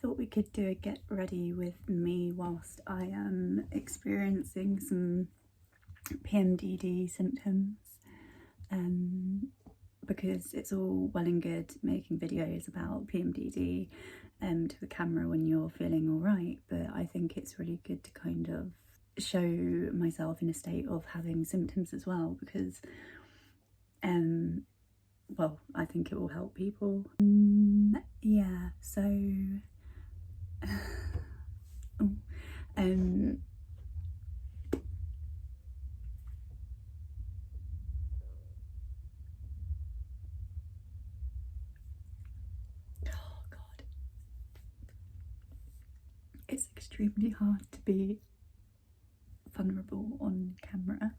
thought we could do a get ready with me whilst I am experiencing some PMDD symptoms, because it's all well and good making videos about PMDD to the camera when you're feeling alright, but I think it's really good to kind of show myself in a state of having symptoms as well, because well, I think it will help people. Yeah, so oh god, it's extremely hard to be vulnerable on camera.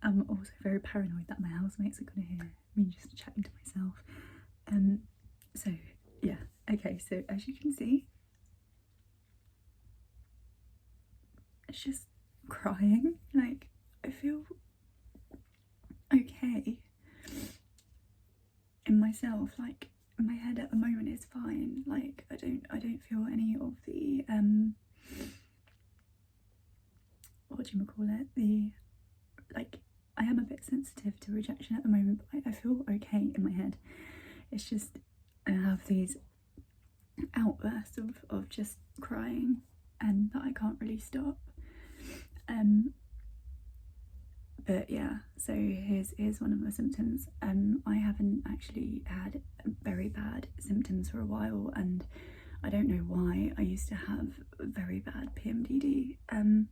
I'm also very paranoid that my housemates are going to hear me just chatting to myself. So yeah, okay, so as you can see, it's just crying. Like, I feel okay in myself. Like, my head at the moment is fine. Like, I don't feel any of the what do you call it, the, like, I am a bit sensitive to rejection at the moment, but I feel okay in my head. It's just I have these outbursts of just crying and that I can't really stop. But yeah, so here's one of the symptoms. I haven't actually had very bad symptoms for a while, and I don't know why. I used to have very bad PMDD, and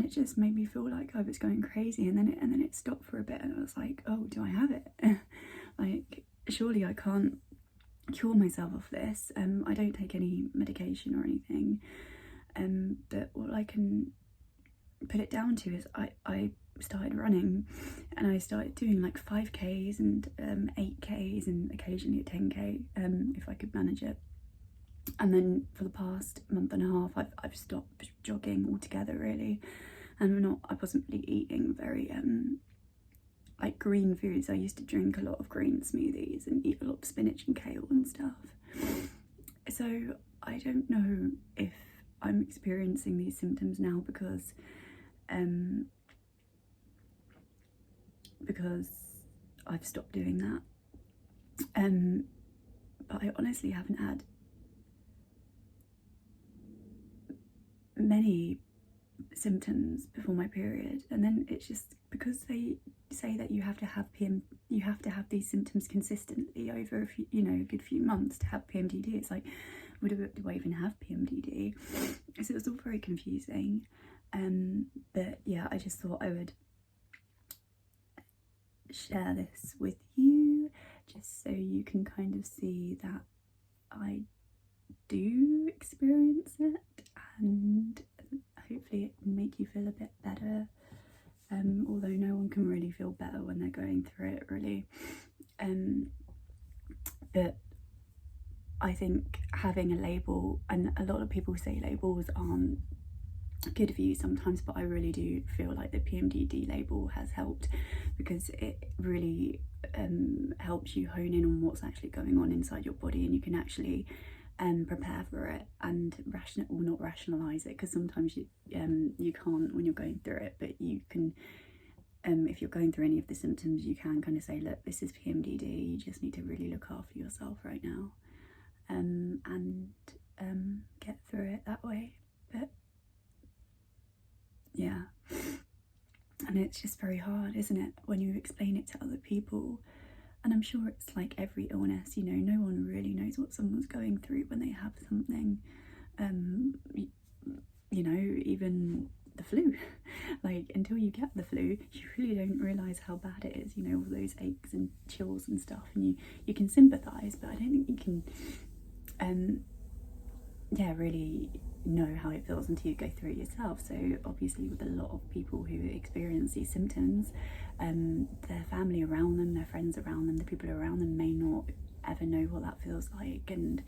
it just made me feel like I was going crazy, and then it stopped for a bit, and I was like, oh, do I have it? Like, surely I can't cure myself of this. I don't take any medication or anything, but all I can put it down to is I started running, and I started doing like 5Ks and 8Ks and occasionally a 10K if I could manage it. And then for the past month and a half I've stopped jogging altogether, really, and I wasn't really eating very like green foods. I used to drink a lot of green smoothies and eat a lot of spinach and kale and stuff. So I don't know if I'm experiencing these symptoms now because I've stopped doing that, but I honestly haven't had many symptoms before my period, and then it's just because they say that you have to have these symptoms consistently over a few, a good few months to have PMDD. It's like, do I even have PMDD? So it was all very confusing. But yeah, I just thought I would share this with you just so you can kind of see that I do experience it, and hopefully it can make you feel a bit better, although no one can really feel better when they're going through it, really. But I think having a label, and a lot of people say labels aren't good for you sometimes, but I really do feel like the PMDD label has helped, because it really helps you hone in on what's actually going on inside your body, and you can actually prepare for it and not rationalize it, because sometimes you can't when you're going through it, but you can, if you're going through any of the symptoms, you can kind of say, look, this is PMDD, you just need to really look after yourself right now, and get through it that way. But yeah, and it's just very hard, isn't it, when you explain it to other people. And I'm sure it's like every illness, no one really knows what someone's going through when they have something, even the flu. Like, until you get the flu, you really don't realise how bad it is, all those aches and chills and stuff, and you can sympathise, but I don't think you can really know how it feels until you go through it yourself. So obviously, with a lot of people who experience these symptoms, their family around them, their friends around them, the people around them may not ever know what that feels like, and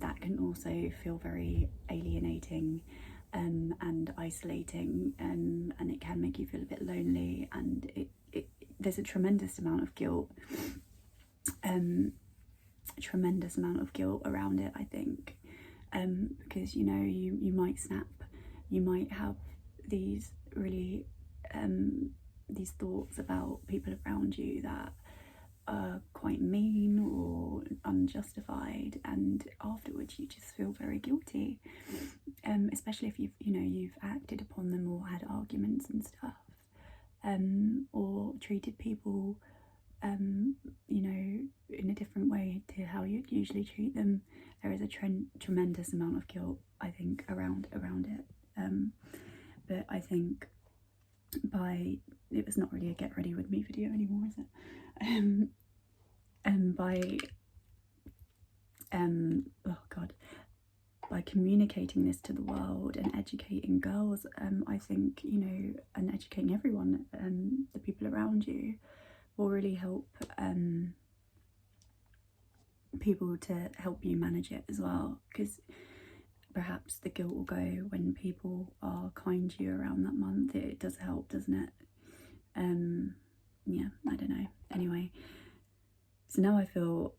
that can also feel very alienating and isolating, and it can make you feel a bit lonely, and there's a tremendous amount of guilt tremendous amount of guilt around it, I think, because you know, you might snap, you might have these really these thoughts about people around you that are quite mean or unjustified, and afterwards you just feel very guilty, especially if you've acted upon them or had arguments and stuff, or treated people you know, in a different way to how you'd usually treat them. There is a tremendous amount of guilt, I think, around it, but I think it was not really a get ready with me video anymore, is it? By communicating this to the world and educating girls, I think, you know, and educating everyone, the people around you, will really help people to help you manage it as well, because perhaps the guilt will go when people are kind to you around that month. It does help, doesn't it? Yeah, I don't know. Anyway, so now I feel,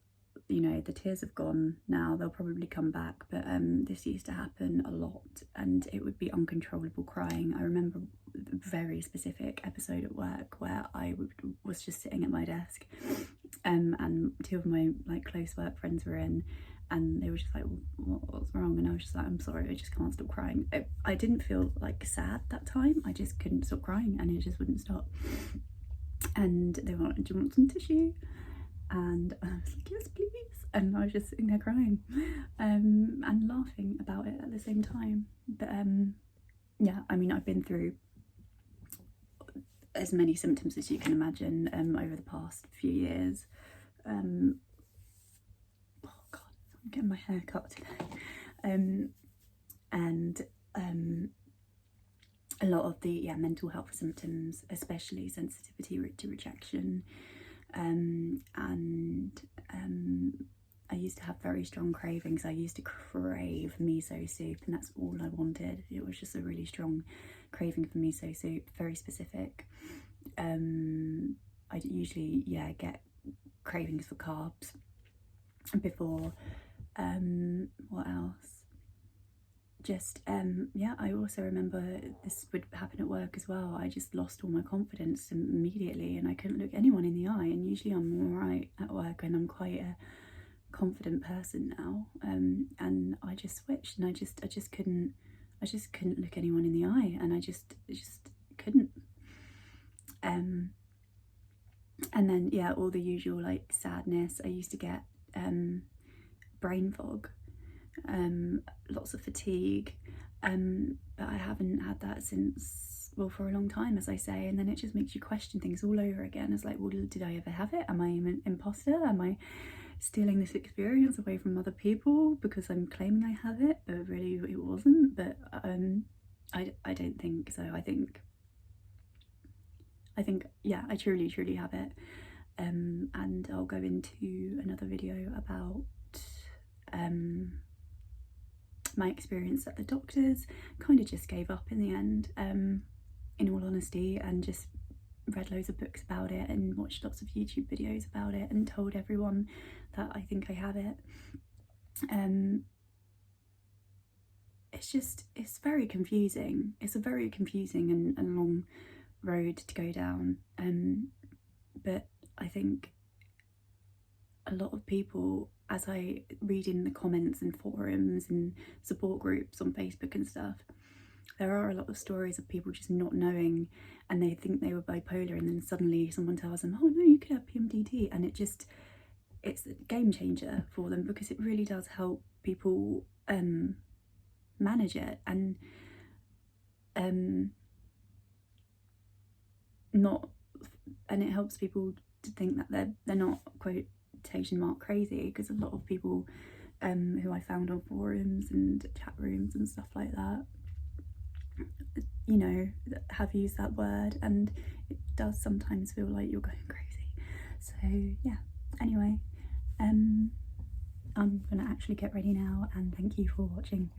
you know, the tears have gone now. They'll probably come back, but this used to happen a lot, and it would be uncontrollable crying. I remember a very specific episode at work where I was just sitting at my desk, and two of my like close work friends were in, and they were just like, what's wrong? And I was just like, I'm sorry, I just can't stop crying. I didn't feel like sad that time, I just couldn't stop crying, and it just wouldn't stop. And they were like, do you want some tissue? And I was like, yes please, and I was just sitting there crying, and laughing about it at the same time. But yeah, I mean, I've been through as many symptoms as you can imagine over the past few years. Oh god, I'm getting my hair cut today, and a lot of the mental health symptoms, especially sensitivity to rejection, and I used to have very strong cravings. I used to crave miso soup, and that's all I wanted. It was just a really strong craving for miso soup, very specific. I'd usually get cravings for carbs before. What else? Just I also remember this would happen at work as well. I just lost all my confidence immediately, and I couldn't look anyone in the eye. And usually I'm all right at work, and I'm quite a confident person now, and I just switched, and I just couldn't look anyone in the eye, and I just couldn't. And then all the usual like sadness. I used to get brain fog, lots of fatigue, but I haven't had that since, well, for a long time, as I say. And then it just makes you question things all over again. It's like, well, did I ever have it? Am I an imposter? Am I stealing this experience away from other people because I'm claiming I have it, but really it wasn't? But I don't think so. I think I truly have it, and I'll go into another video about my experience at the doctors. Kind of just gave up in the end, in all honesty, and just read loads of books about it and watched lots of YouTube videos about it and told everyone that I think I have it. It's very confusing. It's a very confusing and long road to go down, but I think a lot of people, as I read in the comments and forums and support groups on Facebook and stuff, there are a lot of stories of people just not knowing, and they think they were bipolar, and then suddenly someone tells them, oh no, you could have PMDD, and it's a game changer for them, because it really does help people manage it, and it helps people to think that they're not quotation mark crazy, because a lot of people who I found on forums and chat rooms and stuff like that, you know, have used that word, and it does sometimes feel like you're going crazy. So yeah, anyway, I'm gonna actually get ready now, and thank you for watching.